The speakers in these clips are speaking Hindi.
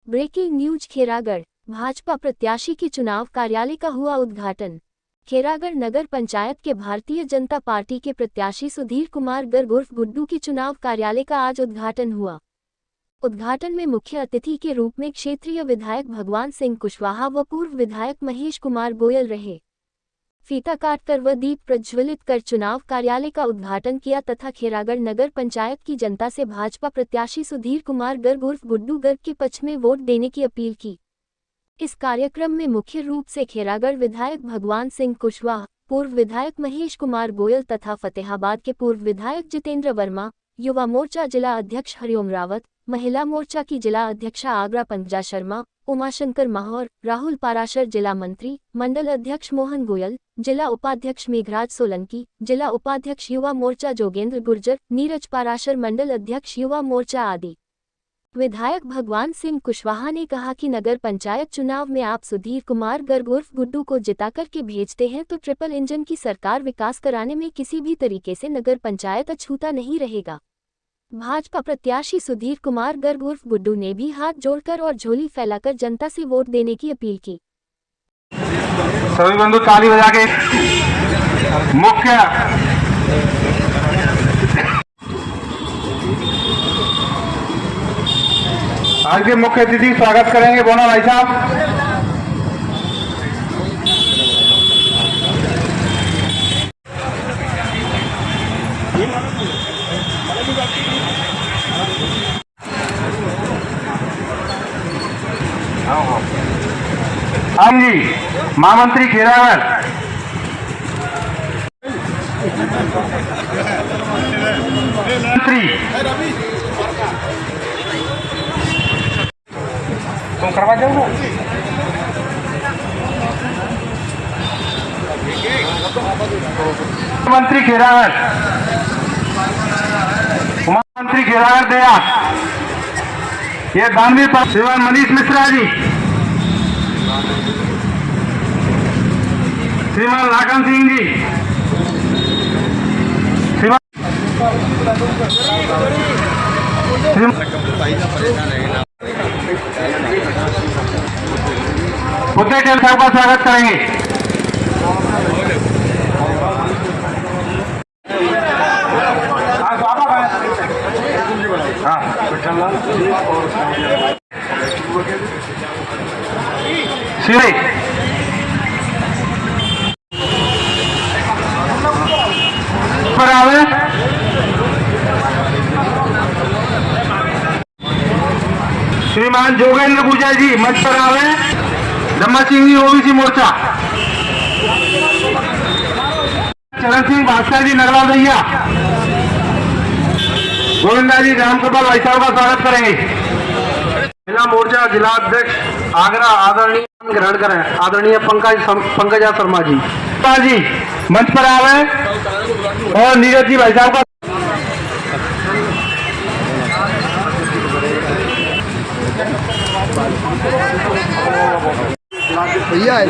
ब्रेकिंग न्यूज खेरागढ़ भाजपा प्रत्याशी के चुनाव कार्यालय का हुआ उद्घाटन। खेरागढ़ नगर पंचायत के भारतीय जनता पार्टी के प्रत्याशी सुधीर कुमार गर्ग उर्फ गुड्डू के चुनाव कार्यालय का आज उद्घाटन हुआ। उद्घाटन में मुख्य अतिथि के रूप में क्षेत्रीय विधायक भगवान सिंह कुशवाहा व पूर्व विधायक महेश कुमार गोयल रहे। फीता काटकर व दीप प्रज्वलित कर चुनाव कार्यालय का उद्घाटन किया तथा खेरागढ़ नगर पंचायत की जनता से भाजपा प्रत्याशी सुधीर कुमार गर्ग उर्फ गुड्डू गर्ग के पक्ष में वोट देने की अपील की। इस कार्यक्रम में मुख्य रूप से खेरागढ़ विधायक भगवान सिंह कुशवाहा, पूर्व विधायक महेश कुमार गोयल तथा फतेहाबाद के पूर्व विधायक जितेंद्र वर्मा, युवा मोर्चा जिला अध्यक्ष हरिओम रावत, महिला मोर्चा की जिला अध्यक्षा आगरा पंकजा शर्मा, उमाशंकर माहौर, राहुल पाराशर जिला मंत्री, मंडल अध्यक्ष मोहन गोयल, जिला उपाध्यक्ष मेघराज सोलंकी, जिला उपाध्यक्ष युवा मोर्चा जोगेंद्र गुर्जर, नीरज पाराशर मंडल अध्यक्ष युवा मोर्चा आदि। विधायक भगवान सिंह कुशवाहा ने कहा कि नगर पंचायत चुनाव में आप सुधीर कुमार गर्ग उर्फ गुड्डू को जिताकर के भेजते हैं तो ट्रिपल इंजन की सरकार विकास कराने में किसी भी तरीके से नगर पंचायत अछूता नहीं रहेगा। भाजपा प्रत्याशी सुधीर कुमार गर्ग उर्फ गुड्डू ने भी हाथ जोड़कर और झोली फैलाकर जनता से वोट देने की अपील की। सभी बंधु ताली बजा के मुख्य आज के मुख्य अतिथि स्वागत करेंगे बोना भाई साहब। हम जी महामंत्री खेरागढ़ मंत्री तुम करवा जाओ मंत्री खेरागढ़, मंत्री खेरागढ़ दया, ये दानवीर श्रीमान मनीष मिश्रा जी, श्रीमान लाखन सिंह जी, बुद्धे टेल साहब का स्वागत करेंगे। श्री पर आवे श्रीमान जोगेंद्र गुर्जर जी मंच पर आवे। धम्मा सिंह जी ओबीसी मोर्चा, चरण सिंह भास्कर जी नगरवाल भैया, गोविंदा जी रामकृपाल भाई साहब का स्वागत करेंगे। जिला मोर्चा जिला अध्यक्ष आगरा आदरणीय ग्रहण करें आदरणीय पंकजा शर्मा जी मंच पर आवे और नीरज जी भाई साहब का भैया है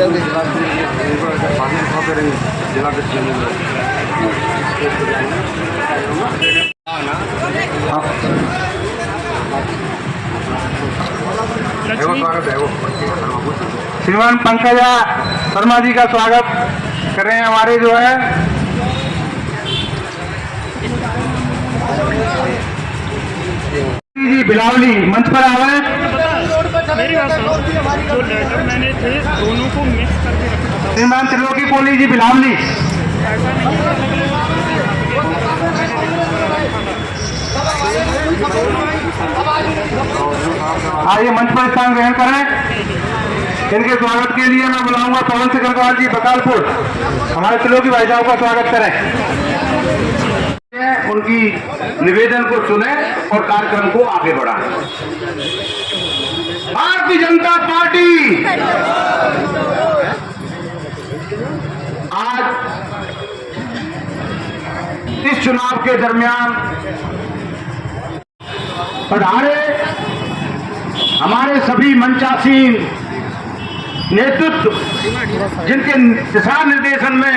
श्रीमान पंकजा शर्मा जी का स्वागत कर रहे हैं हमारे जो है जी बिलावली मंच पर आवे। मेरी बात सुनो, जो लेटर मैंने थे दोनों को मिक्स करके रखा था। श्रीमान त्रिलोकी कोहली जी बिलावली, आइए मंच पर स्थान ग्रहण करें। इनके स्वागत के लिए मैं बुलाऊंगा पवन सिंह गंगवार जी बकालपुर, हमारे त्रिलोकी भाई साहब का स्वागत करें। उनकी निवेदन को सुने और कार्यक्रम को आगे बढ़ाएं। भारतीय जनता पार्टी आज इस चुनाव के दरमियान पधारे हमारे सभी मंचासीन नेतृत्व, जिनके दिशा निर्देशन में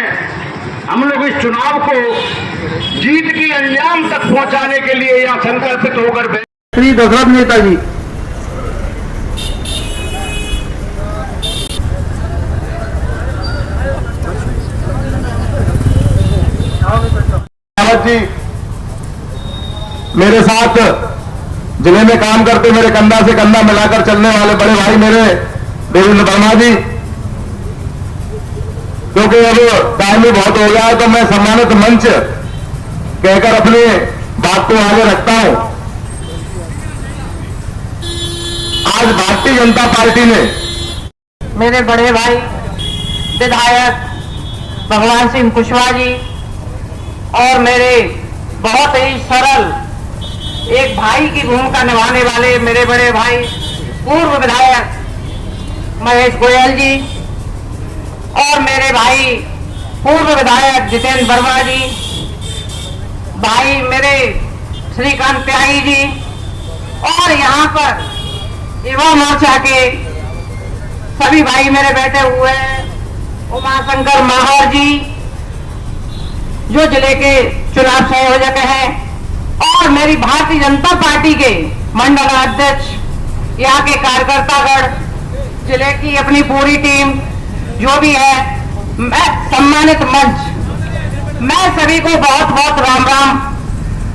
हम लोग इस चुनाव को जीत की अंजाम तक पहुंचाने के लिए यहाँ संकल्पित होकर श्री दशरथ नेता जी जी, मेरे साथ जिले में काम करते, मेरे कंधा से कंधा मिलाकर चलने वाले बड़े भाई मेरे देवेंद्र वर्मा जी, क्योंकि अब टाइम भी बहुत हो गया है तो मैं सम्मानित मंच कहकर अपनी बात को आगे रखता हूं। आज भारतीय जनता पार्टी ने मेरे बड़े भाई विधायक भगवान सिंह कुशवाहा जी और मेरे बहुत ही सरल एक भाई की भूमिका निभाने वाले मेरे बड़े भाई पूर्व विधायक महेश गोयल जी और मेरे भाई पूर्व विधायक जितेंद्र वर्मा जी, भाई मेरे श्रीकांत त्यागी जी और यहाँ पर युवा मोर्चा के सभी भाई मेरे बैठे हुए हैं, उमाशंकर माहौर जी जो जिले के चुनाव संयोजक हैं और मेरी भारतीय जनता पार्टी के मंडल अध्यक्ष, यहाँ के कार्यकर्तागण, जिले की अपनी पूरी टीम जो भी है, मैं सम्मानित मंच, मैं सभी को बहुत बहुत राम राम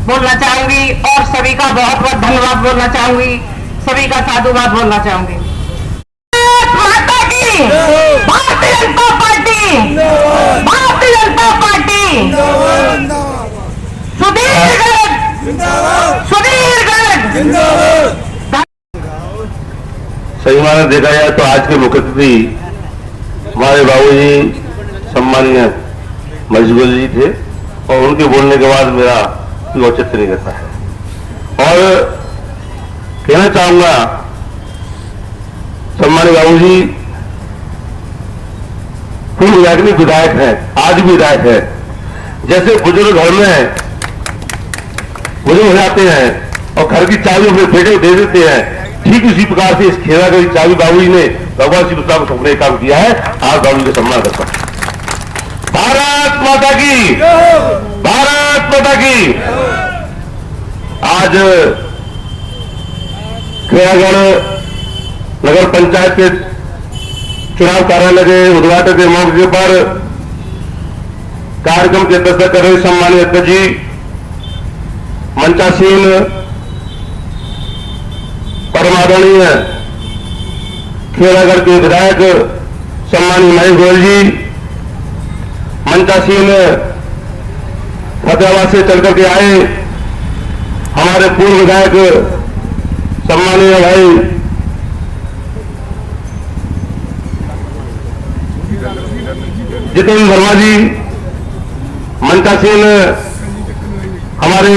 बोलना चाहूंगी और सभी का बहुत बहुत धन्यवाद बोलना चाहूंगी, सभी का साधुवाद बोलना चाहूंगी। माता की भारतीय जनता पार्टी, भारतीय जनता पार्टी सुधीरगढ़, सुधीरगढ़। सही माने देखा जाए तो आज के मुख्य अतिथि हमारे बाबूजी सम्मानीय महेश गोयल जी थे और उनके बोलने के बाद मेरा कोई औचित्य नहीं करता है। और कहना चाहूंगा सम्मानीय बाबूजी पूर्व विधायक हैं, आज भी विधायक है। जैसे बुजुर्ग घर में बुजुर्ग हो जाते हैं और घर की चाबी अपने बेटे को दे देते हैं, ठीक उसी प्रकार से इस खेरागढ़ की चाबी बाबूजी ने भगवान श्री कृष्ण को सौंपने का काम किया है। आज बाबूजी का सम्मान करता हूं। भारत माता की, भारत माता की। आज खेरागढ़ नगर पंचायत के चुनाव कार्यालय के उद्घाटन के मौके पर कार्यक्रम की अध्यक्षता कर रहे सम्मानित अध्यक्ष जी, मंचासीन परमादरणीय खेरागढ़ के विधायक सम्मानीय महेश गोयल जी, मंचासीन फतेहाबाद से चल करके आए हमारे पूर्व विधायक सम्मानीय भाई जितेंद्र वर्मा जी, मंचासीन हमारे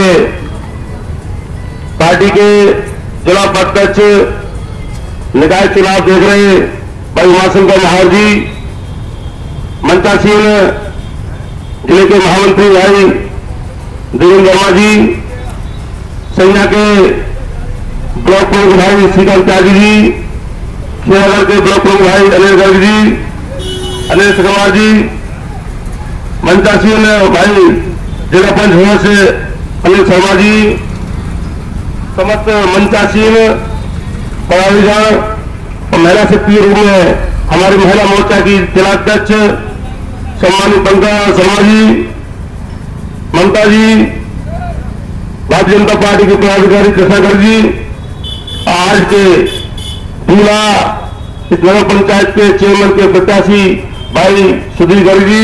पार्टी के जिला अध्यक्ष निकाय चुनाव देख रहे भाई उमाशंकर माहौर जी, मंचासीन जिले के महामंत्री भाई देवेंद्र वर्मा जी, संज्ञा के ब्लॉक प्रमुख भाई श्रीकांत त्यागी जी, खेरागढ़ के ब्लॉक प्रमुख भाई अनिल गर्ग जी, अनिल कुमार जी, मंचासीन भाई जिला पंच से अनिल शर्मा जी, समस्त मंचासीन पदाधिकारी और महिला शक्ति के रूप में हमारी महिला मोर्चा की जिलाध्यक्ष सम्मानित पंकजा शर्मा जी, ममता जी, भारतीय जनता पार्टी के पदाधिकारी कृष्णागढ़ जी, आज के दूल्हा इस नगर पंचायत के चेयरमैन के प्रत्याशी भाई सुधीरगढ़ जी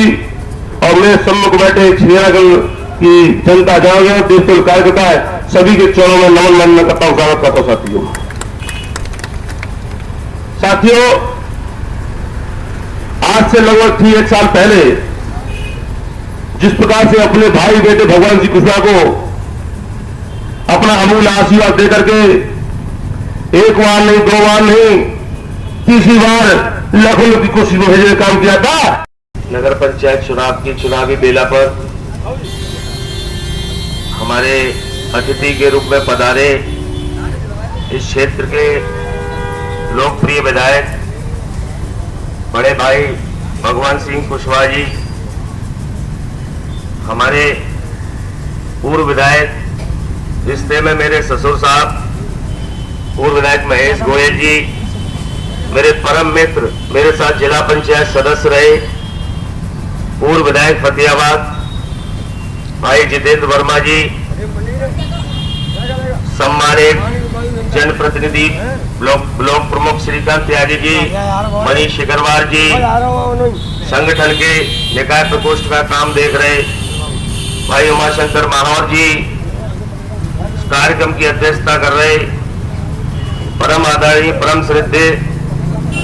और मेरे सम्मुख बैठे खेरागढ़ की जनता जनार्दन देश कार्यकर्ता है, सभी के चरणों में नमन वंदन करता हूं, स्वागत करता हूं। साथियों, आज से लगभग ठीक 1 साल पहले जिस प्रकार से अपने भाई बेटे भगवान श्री कृष्ण को अपना अमूल्य आशीर्वाद देकर के एक बार नहीं, 2 बार नहीं, तीसरी बार लखनऊ की कोशिश में भेजने का काम किया था। नगर पंचायत चुनाव की चुनावी बेला पर हमारे अतिथि के रूप में पधारे इस क्षेत्र के लोकप्रिय विधायक बड़े भाई भगवान सिंह कुशवाहा जी, हमारे पूर्व विधायक रिश्ते में मेरे ससुर साहब पूर्व विधायक महेश गोयल जी, मेरे परम मित्र, मेरे साथ जिला पंचायत सदस्य रहे पूर्व विधायक फतेहाबाद भाई जितेंद्र वर्मा जी, सम्मानित जनप्रतिनिधि ब्लॉक प्रमुख श्रीकांत त्यागी जी, मनीष अग्रवाल जी, संगठन के निकाय प्रकोष्ठ का काम देख रहे भाई उमाशंकर माहौर जी, कार्यक्रम की अध्यक्षता कर रहे परम आदरणीय परम श्रद्धेय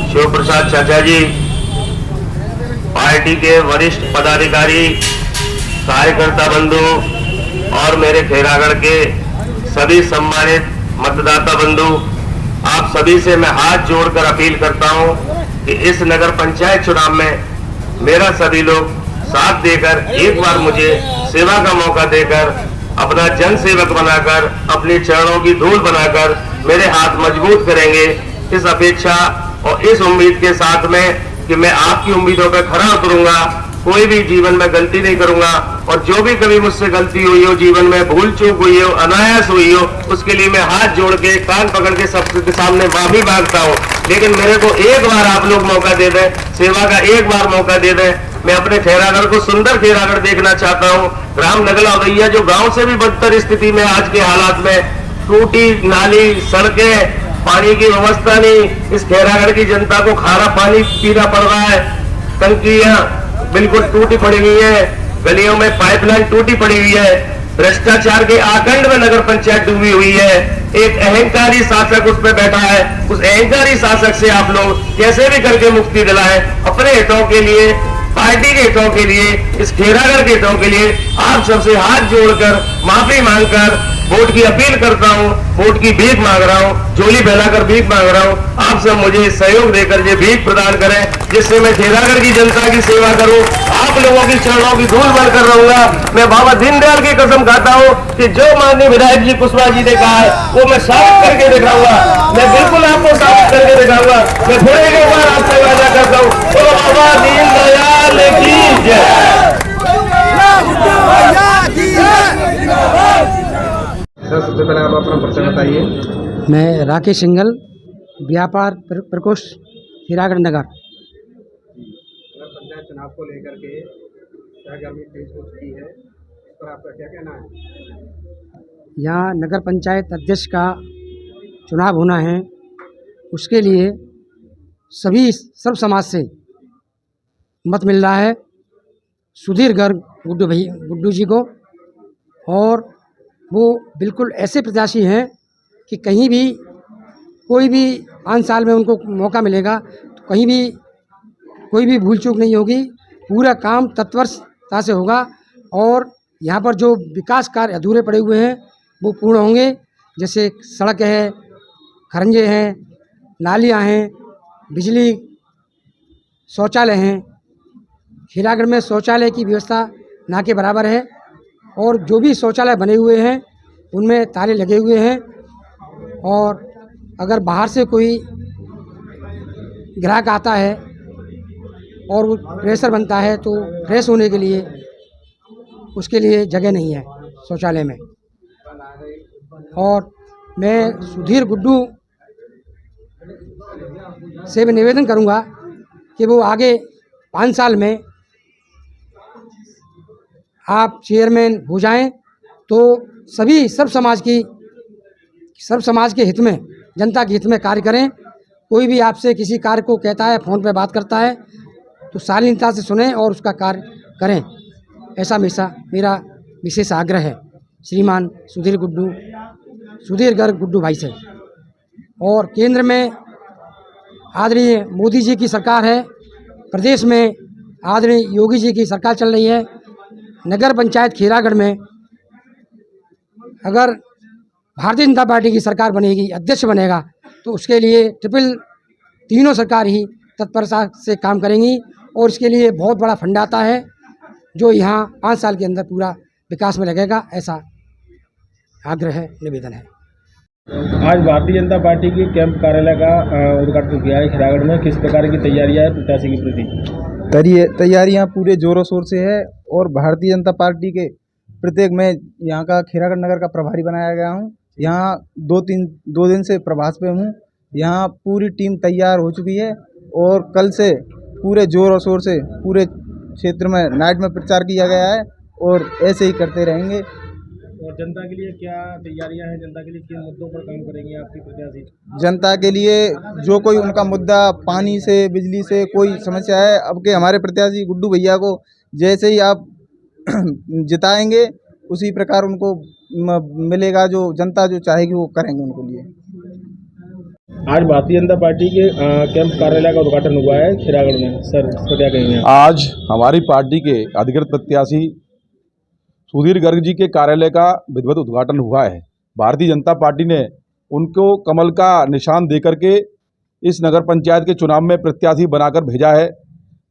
शिव प्रसाद चाचा जी, पार्टी के वरिष्ठ पदाधिकारी, कार्यकर्ता बंधु और मेरे खैरागढ़ के सभी सम्मानित मतदाता बंधु, आप सभी से मैं हाथ जोड़कर अपील करता हूं कि इस नगर पंचायत चुनाव में मेरा सभी लोग साथ देकर एक बार मुझे सेवा का मौका देकर अपना जन सेवक बनाकर अपने चरणों की धूल बनाकर मेरे हाथ मजबूत करेंगे। इस अपेक्षा और इस उम्मीद के साथ में कि मैं आपकी उम्मीदों पर खरा उतरूंगा, कोई भी जीवन में गलती नहीं करूंगा और जो भी कभी मुझसे गलती हुई हो, जीवन में भूल चूक हुई हो, अनायास हुई हो, उसके लिए मैं हाथ जोड़ के कान पकड़ के सबके सामने माफी मांगता हूं। लेकिन मेरे को एक बार आप लोग मौका दे दें, सेवा का एक बार मौका दे दें। मैं अपने खैरागढ़ को सुंदर खैरागढ़ देखना चाहता हूं। ग्राम नगला उदैया जो गांव से भी बदतर स्थिति में आज के हालात में, टूटी नाली, सड़कें, पानी की व्यवस्था नहीं, इस खैरागढ़ की जनता को खारा पानी पीना पड़ रहा है। टंकियां बिल्कुल टूटी पड़ी हुई है, गलियों में पाइपलाइन टूटी पड़ी हुई है, भ्रष्टाचार के आकंड में नगर पंचायत डूबी हुई है। एक अहंकारी शासक उस पर बैठा है, उस अहंकारी शासक से आप लोग कैसे भी करके मुक्ति दिलाएं। अपने हितों के लिए, पार्टी के हितों के लिए, इस खैरागढ़ के हितों के लिए आप सबसे हाथ जोड़कर माफी मांगकर वोट की अपील करता हूं, वोट की भीख मांग रहा हूं, झोली फैलाकर भीख मांग रहा हूं। आप सब मुझे सहयोग देकर ये भीख प्रदान करें, जिससे मैं खैरागढ़ की जनता की सेवा करूं, आप लोगों की चरणों की धूल बनकर रहूंगा। मैं बाबा दीनदयाल की कसम खाता हूं कि जो माननीय विधायक जी कुशवाहा जी ने कहा है वो मैं साबित करके दिखाऊंगा। मैं बिल्कुल आपको साबित करके दिखाऊंगा। मैं थोड़ी एक बार आपसे वादा करता हूँ, तो बाबा दीनदयाल की जय। सबसे पहले आप अपना परिचय बताइए। मैं राकेश सिंघल, व्यापार प्रकोष्ठ, खैरागढ़ नगर। नगर पंचायत चुनाव को लेकर के क्या गर्मी तेज हो चुकी है, इस पर आपका क्या कहना है? यहाँ नगर पंचायत अध्यक्ष का चुनाव होना है, उसके लिए सभी सर्व समाज से मत मिल रहा है सुधीर गर्ग गुड्डू जी को, और वो बिल्कुल ऐसे प्रत्याशी हैं कि कहीं भी कोई भी 5 साल में उनको मौका मिलेगा तो कहीं भी कोई भी भूल चूक नहीं होगी, पूरा काम तत्परता से होगा और यहाँ पर जो विकास कार्य अधूरे पड़े हुए हैं वो पूर्ण होंगे। जैसे सड़क है, खरंजे हैं, नालियाँ हैं, बिजली, शौचालय हैं। खैरागढ़ में शौचालय की व्यवस्था ना के बराबर है और जो भी शौचालय बने हुए हैं उनमें ताले लगे हुए हैं, और अगर बाहर से कोई ग्राहक आता है और वो प्रेशर बनता है तो फ्रेश होने के लिए उसके लिए जगह नहीं है शौचालय में। और मैं सुधीर गुड्डू से भी निवेदन करूंगा कि वो आगे 5 साल में आप चेयरमैन हो जाएं तो सभी सब समाज के हित में, जनता के हित में कार्य करें। कोई भी आपसे किसी कार्य को कहता है, फ़ोन पे बात करता है तो शालीनता से सुनें और उसका कार्य करें। ऐसा मेरा विशेष आग्रह है श्रीमान सुधीर गर्ग गुड्डू भाई से। और केंद्र में आदरणीय मोदी जी की सरकार है, प्रदेश में आदरणीय योगी जी की सरकार चल रही है। नगर पंचायत खैरागढ़ में अगर भारतीय जनता पार्टी की सरकार बनेगी, अध्यक्ष बनेगा, तो उसके लिए तीनों सरकार ही तत्परता से काम करेंगी और इसके लिए बहुत बड़ा फंड आता है जो यहाँ 5 साल के अंदर पूरा विकास में लगेगा। ऐसा आग्रह है, निवेदन है। आज भारतीय जनता पार्टी के कैंप कार्यालय का उद्घाटन किया है खैरागढ़ में। किस प्रकार की तैयारियां है प्रत्याशी के प्रति? तैयारियां पूरे जोरों शोर से है और भारतीय जनता पार्टी के प्रत्येक मैं यहाँ का खैरागढ़ नगर का प्रभारी बनाया गया हूँ। यहाँ 2 दिन से प्रवास पे हूँ। यहाँ पूरी टीम तैयार हो चुकी है और कल से पूरे जोर और शोर से पूरे क्षेत्र में नाइट में प्रचार किया गया है और ऐसे ही करते रहेंगे। और जनता के लिए क्या तैयारियां हैं, जनता के लिए किन मुद्दों पर काम करेंगे आपके प्रत्याशी? जनता के लिए जो कोई उनका मुद्दा पानी से बिजली से कोई समस्या है, अब के हमारे प्रत्याशी गुड्डू भैया को जैसे ही आप जिताएंगे उसी प्रकार उनको मिलेगा, जो जनता जो चाहेगी वो करेंगे उनको लिए। आज भारतीय जनता पार्टी के कैंप कार्यालय का उद्घाटन हुआ है खिरागढ़ में। सर इसको क्या कहेंगे आप? आज हमारी पार्टी के अधिकृत प्रत्याशी सुधीर गर्ग जी के कार्यालय का विधिवत उद्घाटन हुआ है। भारतीय जनता पार्टी ने उनको कमल का निशान देकर के इस नगर पंचायत के चुनाव में प्रत्याशी बनाकर भेजा है।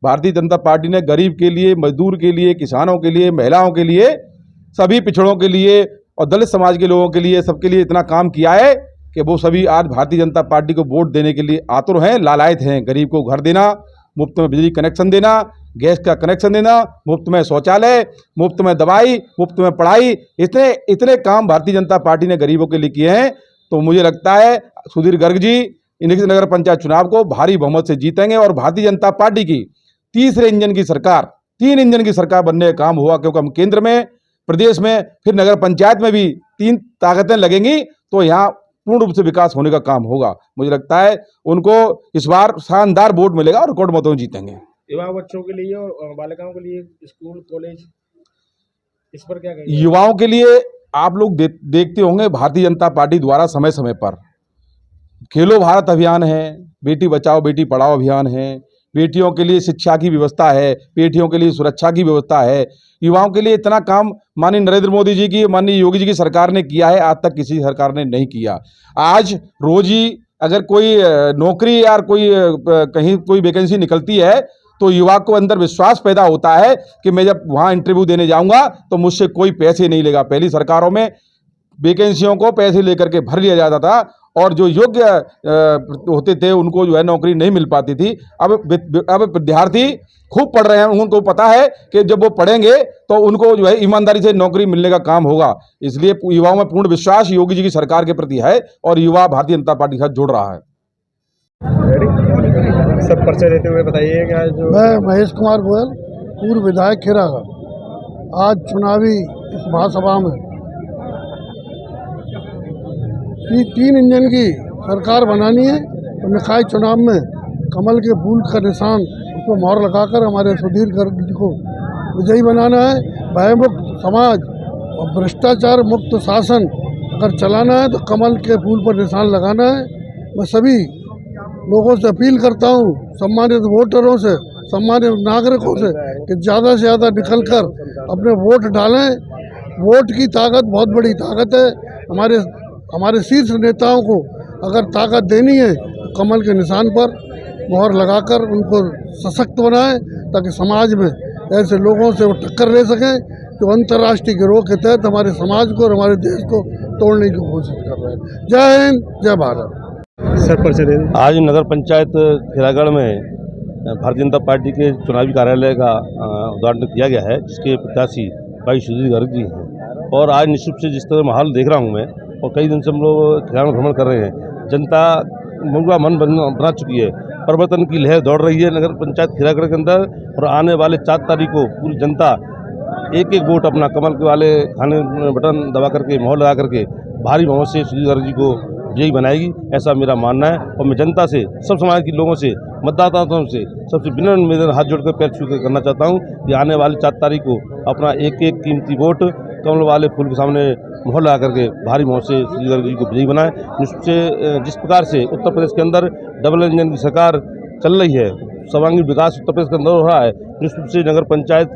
भारतीय जनता पार्टी ने गरीब के लिए, मजदूर के लिए, किसानों के लिए, महिलाओं के लिए, सभी पिछड़ों के लिए और दलित समाज के लोगों के लिए, सबके लिए इतना काम किया है कि वो सभी आज भारतीय जनता पार्टी को वोट देने के लिए आतुर हैं, लालायत हैं। गरीब को घर देना, मुफ्त में बिजली कनेक्शन देना, गैस का कनेक्शन देना, मुफ्त में शौचालय, मुफ्त में दवाई, मुफ्त में पढ़ाई, इतने काम भारतीय जनता पार्टी ने गरीबों के लिए किए हैं। तो मुझे लगता है सुधीर गर्ग जी इनकी नगर पंचायत चुनाव को भारी बहुमत से जीतेंगे और भारतीय जनता पार्टी की तीसरे इंजन की सरकार, 3 इंजन की सरकार बनने का काम हुआ, क्योंकि हम केंद्र में, प्रदेश में, फिर नगर पंचायत में भी 3 ताकतें लगेंगी तो यहाँ पूर्ण रूप से विकास होने का काम होगा। मुझे लगता है उनको इस बार शानदार वोट मिलेगा और रिकॉर्ड मतों जीतेंगे। युवा बच्चों के लिए और बालिकाओं के लिए स्कूल कॉलेज, इस पर क्या कहेंगे? युवाओं के लिए आप लोग देखते होंगे भारतीय जनता पार्टी द्वारा समय समय पर खेलो भारत अभियान है, बेटी बचाओ बेटी पढ़ाओ अभियान है, बेटियों के लिए शिक्षा की व्यवस्था है, बेटियों के लिए सुरक्षा की व्यवस्था है। युवाओं के लिए इतना काम माननीय नरेंद्र मोदी जी की, माननीय योगी जी की सरकार ने किया है, आज तक किसी सरकार ने नहीं किया। आज रोज ही अगर कोई नौकरी या कोई कहीं कोई वैकेंसी निकलती है तो युवा को अंदर विश्वास पैदा होता है कि मैं जब वहाँ इंटरव्यू देने जाऊँगा तो मुझसे कोई पैसे नहीं लेगा। पहली सरकारों में वैकेंसियों को पैसे लेकर के भर लिया जाता था और जो योग्य होते थे उनको जो है नौकरी नहीं मिल पाती थी। अब विद्यार्थी खूब पढ़ रहे हैं, उनको पता है कि जब वो पढ़ेंगे तो उनको जो है ईमानदारी से नौकरी मिलने का काम होगा। इसलिए युवाओं में पूर्ण विश्वास योगी जी की सरकार के प्रति है और युवा भारतीय जनता पार्टी के साथ जुड़ रहा है। सब परिचय देते हुए बताइएगा। जो मैं महेश कुमार गोयल, पूर्व विधायक खिरागढ़, आज चुनावी इस महासभा में 3 इंजन की सरकार बनानी है तो निकाय चुनाव में कमल के फूल का निशान उसको मोहर लगाकर हमारे सुधीर गर्ग जी को विजयी बनाना है। भयमुक्त समाज और भ्रष्टाचार मुक्त शासन अगर चलाना है तो कमल के फूल पर निशान लगाना है। मैं सभी लोगों से अपील करता हूँ, सम्मानित वोटरों से, सम्मानित नागरिकों से, कि ज़्यादा से ज़्यादा निकलकर अपने वोट डालें। वोट की ताकत बहुत बड़ी ताकत है। हमारे शीर्ष नेताओं को अगर ताकत देनी है तो कमल के निशान पर मोहर लगाकर उनको सशक्त बनाएं ताकि समाज में ऐसे लोगों से वो टक्कर ले सकें जो अंतर्राष्ट्रीय गिरोह के तहत हमारे समाज को और हमारे देश को तोड़ने की कोशिश कर रहे हैं। जय हिंद, जय भारत। सब परिचय दे दें। आज नगर पंचायत खिरागढ़ में भारतीय जनता पार्टी के चुनावी कार्यालय का उद्घाटन किया गया है, जिसके प्रत्याशी भाई सुधीर गर्ग जी हैं। और आज निश्चित से जिस तरह माहौल देख रहा हूँ मैं, और कई दिन से हम लोग खिरागढ़ भ्रमण कर रहे हैं, जनता मुर्गा मन बना चुकी है, परिवर्तन की लहर दौड़ रही है नगर पंचायत खिरागढ़ के अंदर। और आने वाले 4 तारीख को पूरी जनता एक वोट अपना कमल के वाले खाने बटन दबा करके, मोहर लगा करके भारी बहुमत से सुधीर गर्ग जी को विजयी बनाएगी, ऐसा मेरा मानना है। और मैं जनता से, सब समाज के लोगों से, मतदाताओं से सबसे विनम्र निवेदन हाथ जोड़कर पैर छू कर करना चाहता हूँ कि आने वाली 4 तारीख को अपना एक कीमती वोट कमल वाले फूल के सामने मोहर लगा करके भारी बहुमत से सुधीर गर्ग जी को विजयी बनाए। निश्चित से जिस प्रकार से उत्तर प्रदेश के अंदर डबल इंजन की सरकार चल रही है, सर्वांगीण विकास उत्तर प्रदेश के अंदर हो रहा है, निश्चित से नगर पंचायत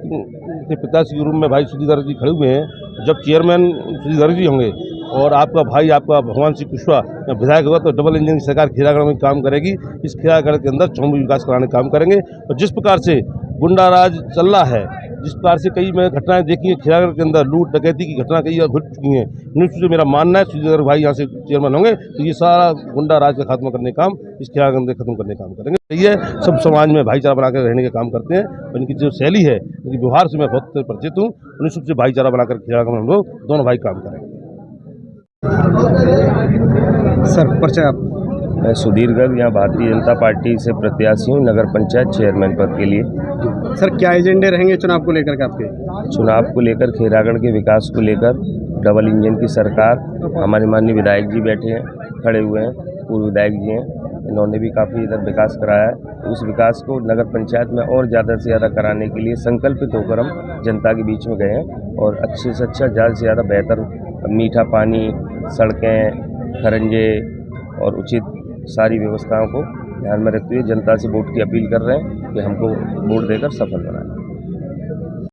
के प्रत्याशी के रूप में भाई सुधीर गर्ग जी खड़े हुए हैं। जब चेयरमैन सुधीर गर्ग जी होंगे और आपका भाई, आपका भगवान सिंह कुशवाहा विधायक होगा तो डबल इंजन की सरकार खिरागढ़ में काम करेगी। इस खिरागढ़ के अंदर चौमुखी विकास कराने का काम करेंगे। और जिस प्रकार से गुंडा राज चल रहा है, जिस प्रकार से कई मैं घटनाएं देखी हैं खिरागढ़ के अंदर, लूट डकैती की घटना कई घट चुकी हैं, निश्चित से मेरा मानना है सुधीर गर्ग भाई यहाँ से चेयरमैन होंगे तो ये सारा गुंडा राज का खात्मा करने का काम इस खिरागढ़ के अंदर खत्म करने का काम करेंगे। ये सब समाज में भाईचारा बनाकर रहने का काम करते हैं। और इनकी जो शैली है, इनके व्यवहार से मैं बहुत परिचित हूँ। निश्चित से भाईचारा बनाकर खिरागढ़ में हम लोग दोनों भाई काम करेंगे। सर परिचय आप। मैं सुधीर गर्ग, यहाँ भारतीय जनता पार्टी से प्रत्याशी हूँ नगर पंचायत चेयरमैन पद के लिए। सर, क्या एजेंडे रहेंगे चुनाव को लेकर के आपके? चुनाव को लेकर खेरागढ़ के विकास को लेकर डबल इंजन की सरकार, हमारे माननीय विधायक जी बैठे हैं, खड़े हुए हैं, पूर्व विधायक जी हैं, इन्होंने भी काफ़ी इधर विकास कराया है। उस विकास को नगर पंचायत में और ज़्यादा से ज़्यादा कराने के लिए संकल्पित होकर हम जनता के बीच में गए हैं और अच्छे से अच्छा, ज़्यादा से ज़्यादा बेहतर मीठा पानी, सड़कें, खरंजे और उचित सारी व्यवस्थाओं को ध्यान में रखते हुए जनता से वोट की अपील कर रहे हैं कि हमको वोट देकर सफल बनाएं।